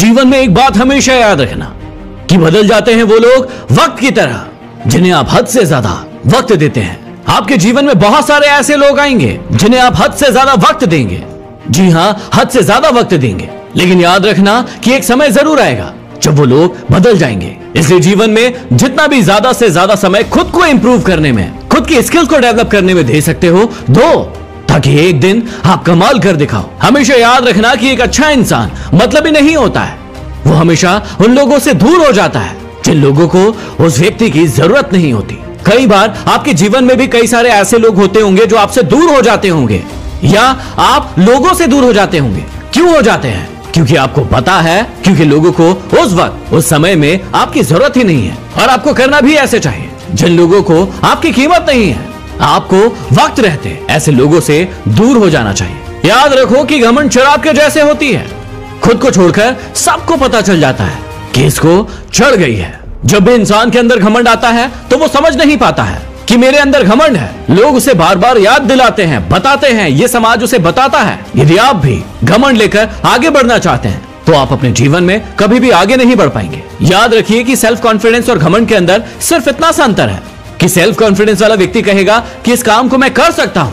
जीवन में एक बात हमेशा याद रखना कि बदल जाते हैं वो लोग वक्त की तरह जिन्हें आप हद से ज्यादा वक्त देते हैं। आपके जीवन में बहुत सारे ऐसे लोग आएंगे जिन्हें आप हद से ज्यादा वक्त देंगे। जी हां, हद से ज्यादा वक्त देंगे, लेकिन याद रखना कि एक समय जरूर आएगा जब वो लोग बदल जाएंगे। इसलिए जीवन में जितना भी ज्यादा से ज्यादा समय खुद को इंप्रूव करने में, खुद की स्किल्स को डेवलप करने में दे सकते हो दो, ताकि एक दिन आप कमाल कर दिखाओ। हमेशा याद रखना कि एक अच्छा इंसान मतलबी नहीं होता है। वो हमेशा उन लोगों से दूर हो जाता है जिन लोगों को उस व्यक्ति की जरूरत नहीं होती। कई बार आपके जीवन में भी कई सारे ऐसे लोग होते होंगे जो आपसे दूर हो जाते होंगे, या आप लोगों से दूर हो जाते होंगे। क्यों हो जाते हैं? क्योंकि आपको पता है, क्योंकि लोगों को उस वक्त, उस समय में आपकी जरूरत ही नहीं है। और आपको करना भी ऐसे चाहिए। जिन लोगों को आपकी कीमत नहीं है, आपको वक्त रहते ऐसे लोगों से दूर हो जाना चाहिए। याद रखो कि घमंड शराब के जैसे होती है। खुद को छोड़कर सबको पता चल जाता है कि इसको चढ़ गई है। जब भी इंसान के अंदर घमंड आता है तो वो समझ नहीं पाता है कि मेरे अंदर घमंड है। लोग उसे बार बार याद दिलाते हैं, बताते हैं, ये समाज उसे बताता है। यदि आप भी घमंड लेकर आगे बढ़ना चाहते हैं तो आप अपने जीवन में कभी भी आगे नहीं बढ़ पाएंगे। याद रखिए कि सेल्फ कॉन्फिडेंस और घमंड के अंदर सिर्फ इतना सा अंतर है कि सेल्फ कॉन्फिडेंस वाला व्यक्ति कहेगा कि इस काम को मैं कर सकता हूं,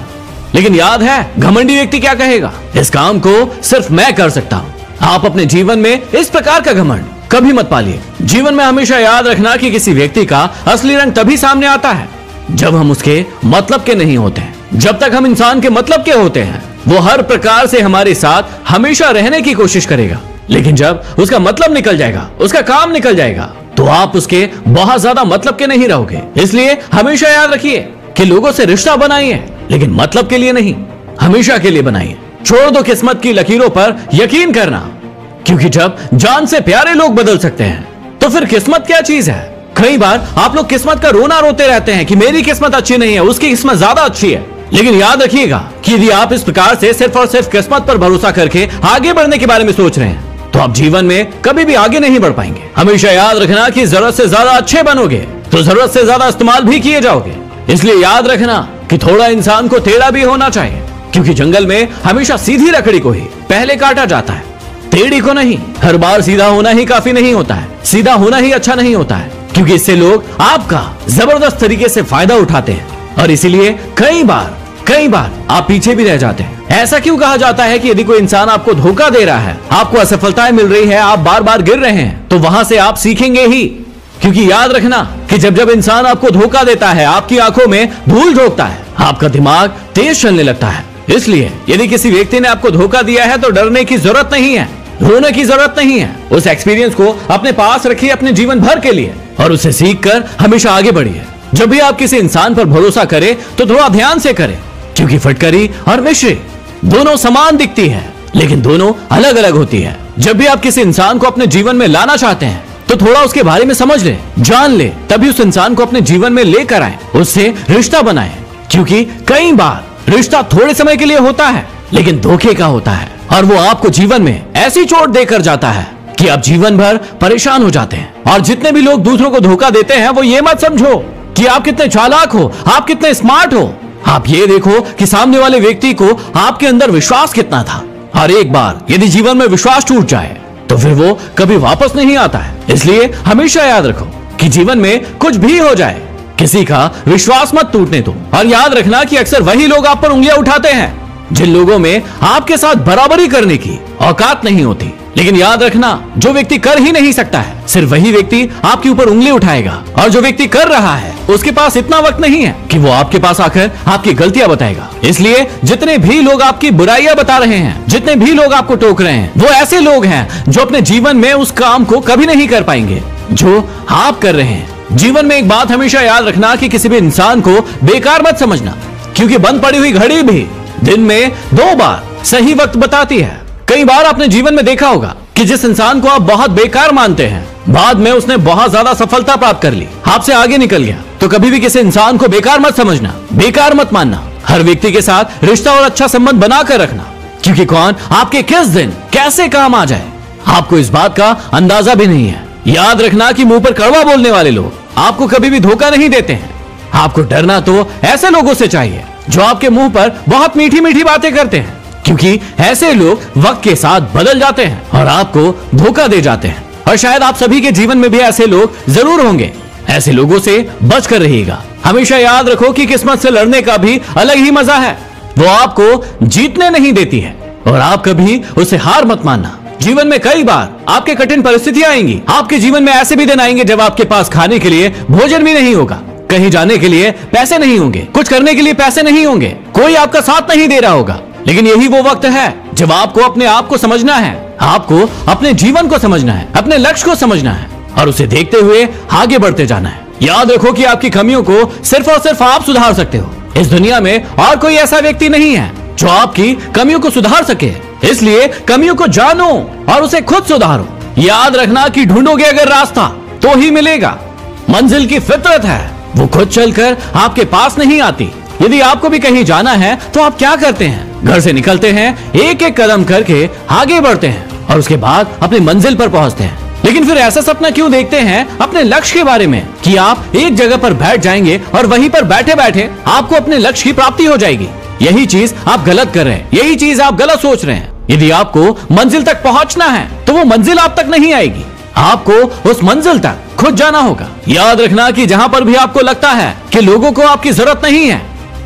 लेकिन याद है घमंडी व्यक्ति क्या कहेगा? इस काम को सिर्फ मैं कर सकता हूं। आप अपने जीवन में इस प्रकार का घमंड कभी मत पालिए। जीवन में हमेशा याद रखना कि किसी व्यक्ति का असली रंग तभी सामने आता है जब हम उसके मतलब के नहीं होते हैं। जब तक हम इंसान के मतलब के होते हैं, वो हर प्रकार से हमारे साथ हमेशा रहने की कोशिश करेगा, लेकिन जब उसका मतलब निकल जाएगा, उसका काम निकल जाएगा, तो आप उसके बहुत ज्यादा मतलब के नहीं रहोगे। इसलिए हमेशा याद रखिए कि लोगों से रिश्ता बनाइए, लेकिन मतलब के लिए नहीं, हमेशा के लिए बनाइए। छोड़ दो किस्मत की लकीरों पर यकीन करना, क्योंकि जब जान से प्यारे लोग बदल सकते हैं तो फिर किस्मत क्या चीज है? कई बार आप लोग किस्मत का रोना रोते रहते हैं कि मेरी किस्मत अच्छी नहीं है, उसकी किस्मत ज्यादा अच्छी है। लेकिन याद रखिएगा कि यदि आप इस प्रकार से सिर्फ और सिर्फ किस्मत पर भरोसा करके आगे बढ़ने के बारे में सोच रहे हैं तो आप जीवन में कभी भी आगे नहीं बढ़ पाएंगे। हमेशा याद रखना कि जरूरत से ज्यादा अच्छे बनोगे तो जरूरत से ज्यादा इस्तेमाल भी किए जाओगे। इसलिए याद रखना कि थोड़ा इंसान को टेढ़ा भी होना चाहिए, क्योंकि जंगल में हमेशा सीधी लकड़ी को ही पहले काटा जाता है, टेढ़ी को नहीं। हर बार सीधा होना ही काफी नहीं होता है, सीधा होना ही अच्छा नहीं होता है, क्योंकि इससे लोग आपका जबरदस्त तरीके से फायदा उठाते हैं और इसीलिए कई बार आप पीछे भी रह जाते हैं। ऐसा क्यों कहा जाता है कि यदि कोई इंसान आपको धोखा दे रहा है, आपको असफलताएं मिल रही है, आप बार बार गिर रहे हैं, तो वहां से आप सीखेंगे ही। क्योंकि याद रखना कि जब इंसान आपको धोखा देता है, आपकी आंखों में धूल झोंकता है, आपका दिमाग तेज चलने लगता है। इसलिए यदि किसी व्यक्ति ने आपको धोखा दिया है तो डरने की जरूरत नहीं है, रोने की जरूरत नहीं है। उस एक्सपीरियंस को अपने पास रखिए अपने जीवन भर के लिए और उसे सीखकर हमेशा आगे बढ़िए। जब भी आप किसी इंसान पर भरोसा करें तो थोड़ा ध्यान से करें, क्योंकि फटकरी और मिश्री दोनों समान दिखती है, लेकिन दोनों अलग अलग होती है। जब भी आप किसी इंसान को अपने जीवन में लाना चाहते हैं तो थोड़ा उसके बारे में समझ ले, जान ले, तभी उस इंसान को अपने जीवन में लेकर आए, उससे रिश्ता बनाए। क्योंकि कई बार रिश्ता थोड़े समय के लिए होता है, लेकिन धोखे का होता है और वो आपको जीवन में ऐसी चोट देकर जाता है कि आप जीवन भर परेशान हो जाते हैं। और जितने भी लोग दूसरों को धोखा देते हैं, वो ये मत समझो कि आप कितने चालाक हो, आप कितने स्मार्ट हो। आप ये देखो कि सामने वाले व्यक्ति को आपके अंदर विश्वास कितना था। और एक बार यदि जीवन में विश्वास टूट जाए तो फिर वो कभी वापस नहीं आता है। इसलिए हमेशा याद रखो कि जीवन में कुछ भी हो जाए, किसी का विश्वास मत टूटने दो। और याद रखना कि अक्सर वही लोग आप पर उंगलियां उठाते हैं जिन लोगों में आपके साथ बराबरी करने की औकात नहीं होती। लेकिन याद रखना, जो व्यक्ति कर ही नहीं सकता है, सिर्फ वही व्यक्ति आपके ऊपर उंगली उठाएगा। और जो व्यक्ति कर रहा है, उसके पास इतना वक्त नहीं है कि वो आपके पास आकर आपकी गलतियां बताएगा। इसलिए जितने भी लोग आपकी बुराइयां बता रहे हैं, जितने भी लोग आपको टोक रहे हैं, वो ऐसे लोग हैं जो अपने जीवन में उस काम को कभी नहीं कर पाएंगे जो आप कर रहे हैं। जीवन में एक बात हमेशा याद रखना कि किसी भी इंसान को बेकार मत समझना, क्योंकि बंद पड़ी हुई घड़ी भी दिन में 2 बार सही वक्त बताती है। कई बार आपने जीवन में देखा होगा कि जिस इंसान को आप बहुत बेकार मानते हैं, बाद में उसने बहुत ज्यादा सफलता प्राप्त कर ली, आपसे आगे निकल गया। तो कभी भी किसी इंसान को बेकार मत समझना, बेकार मत मानना। हर व्यक्ति के साथ रिश्ता और अच्छा संबंध बनाकर रखना, क्योंकि कौन आपके किस दिन कैसे काम आ जाए आपको इस बात का अंदाजा भी नहीं है। याद रखना कि मुंह पर कड़वा बोलने वाले लोग आपको कभी भी धोखा नहीं देते हैं। आपको डरना तो ऐसे लोगों से चाहिए जो आपके मुंह पर बहुत मीठी मीठी बातें करते हैं, क्योंकि ऐसे लोग वक्त के साथ बदल जाते हैं और आपको धोखा दे जाते हैं। और शायद आप सभी के जीवन में भी ऐसे लोग जरूर होंगे। ऐसे लोगों से बच कर रहिएगा। हमेशा याद रखो कि किस्मत से लड़ने का भी अलग ही मजा है। वो आपको जीतने नहीं देती है और आप कभी उसे हार मत मानना। जीवन में कई बार आपके कठिन परिस्थितियां आएंगी। आपके जीवन में ऐसे भी दिन आएंगे जब आपके पास खाने के लिए भोजन भी नहीं होगा, कहीं जाने के लिए पैसे नहीं होंगे, कुछ करने के लिए पैसे नहीं होंगे, कोई आपका साथ नहीं दे रहा होगा। लेकिन यही वो वक्त है जब आपको अपने आप को समझना है, आपको अपने जीवन को समझना है, अपने लक्ष्य को समझना है और उसे देखते हुए आगे बढ़ते जाना है। याद रखो कि आपकी कमियों को सिर्फ और सिर्फ आप सुधार सकते हो। इस दुनिया में और कोई ऐसा व्यक्ति नहीं है जो आपकी कमियों को सुधार सके। इसलिए कमियों को जानो और उसे खुद सुधारो। याद रखना कि ढूंढोगे अगर रास्ता तो ही मिलेगा। मंजिल की फितरत है, वो खुद चलकर आपके पास नहीं आती। यदि आपको भी कहीं जाना है तो आप क्या करते हैं? घर से निकलते हैं, एक एक कदम करके आगे बढ़ते हैं और उसके बाद अपनी मंजिल पर पहुंचते हैं। लेकिन फिर ऐसा सपना क्यों देखते हैं अपने लक्ष्य के बारे में कि आप एक जगह पर बैठ जाएंगे और वहीं पर बैठे बैठे आपको अपने लक्ष्य की प्राप्ति हो जाएगी? यही चीज आप गलत कर रहे हैं, यही चीज आप गलत सोच रहे हैं। यदि आपको मंजिल तक पहुंचना है तो वो मंजिल आप तक नहीं आएगी, आपको उस मंजिल तक खुद जाना होगा। याद रखना कि जहां पर भी आपको लगता है कि लोगों को आपकी जरूरत नहीं है,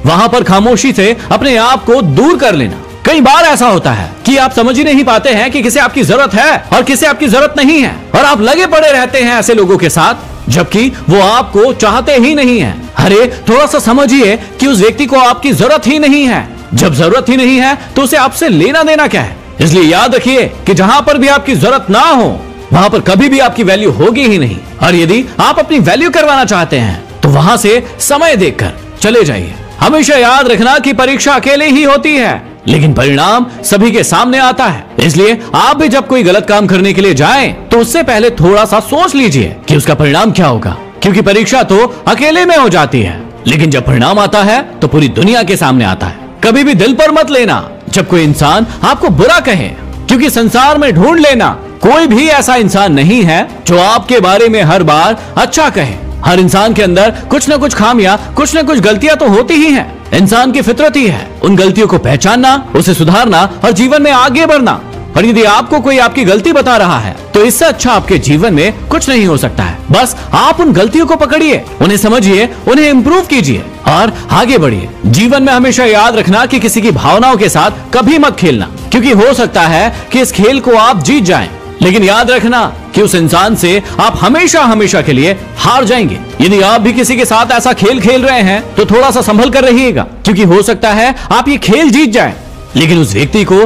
वहां पर खामोशी से अपने आप को दूर कर लेना। कई बार ऐसा होता है कि आप समझ ही नहीं पाते हैं कि किसे आपकी जरूरत है और किसे आपकी जरूरत नहीं है, और आप लगे पड़े रहते हैं ऐसे लोगों के साथ जबकि वो आपको चाहते ही नहीं है। अरे थोड़ा सा समझिए कि उस व्यक्ति को आपकी जरूरत ही नहीं है। जब जरूरत ही नहीं है तो उसे आपसे लेना देना क्या है? इसलिए याद रखिए कि जहां पर भी आपकी जरूरत ना हो वहां पर कभी भी आपकी वैल्यू होगी ही नहीं। और यदि आप अपनी वैल्यू करवाना चाहते हैं तो वहां से समय देखकर चले जाइए। हमेशा याद रखना कि परीक्षा अकेले ही होती है लेकिन परिणाम सभी के सामने आता है। इसलिए आप भी जब कोई गलत काम करने के लिए जाएं तो उससे पहले थोड़ा सा सोच लीजिए कि उसका परिणाम क्या होगा, क्योंकि परीक्षा तो अकेले में हो जाती है लेकिन जब परिणाम आता है तो पूरी दुनिया के सामने आता है। कभी भी दिल पर मत लेना जब कोई इंसान आपको बुरा कहे, क्योंकि संसार में ढूंढ लेना कोई भी ऐसा इंसान नहीं है जो आपके बारे में हर बार अच्छा कहे। हर इंसान के अंदर कुछ न कुछ खामियां, कुछ न कुछ गलतियां तो होती ही हैं। इंसान की फितरत ही है उन गलतियों को पहचानना, उसे सुधारना और जीवन में आगे बढ़ना। और यदि आपको कोई आपकी गलती बता रहा है तो इससे अच्छा आपके जीवन में कुछ नहीं हो सकता है। बस आप उन गलतियों को पकड़िए, उन्हें समझिए, उन्हें इम्प्रूव कीजिए और आगे बढ़िए। जीवन में हमेशा याद रखना कि किसी की भावनाओं के साथ कभी मत खेलना, क्योंकि हो सकता है कि इस खेल को आप जीत जाएं, लेकिन याद रखना कि उस इंसान से आप हमेशा हमेशा के लिए हार जाएंगे। यदि आप भी किसी के साथ ऐसा खेल खेल रहे हैं तो थोड़ा सा संभल कर रहिएगा, क्योंकि हो सकता है आप ये खेल जीत जाएं, लेकिन उस व्यक्ति को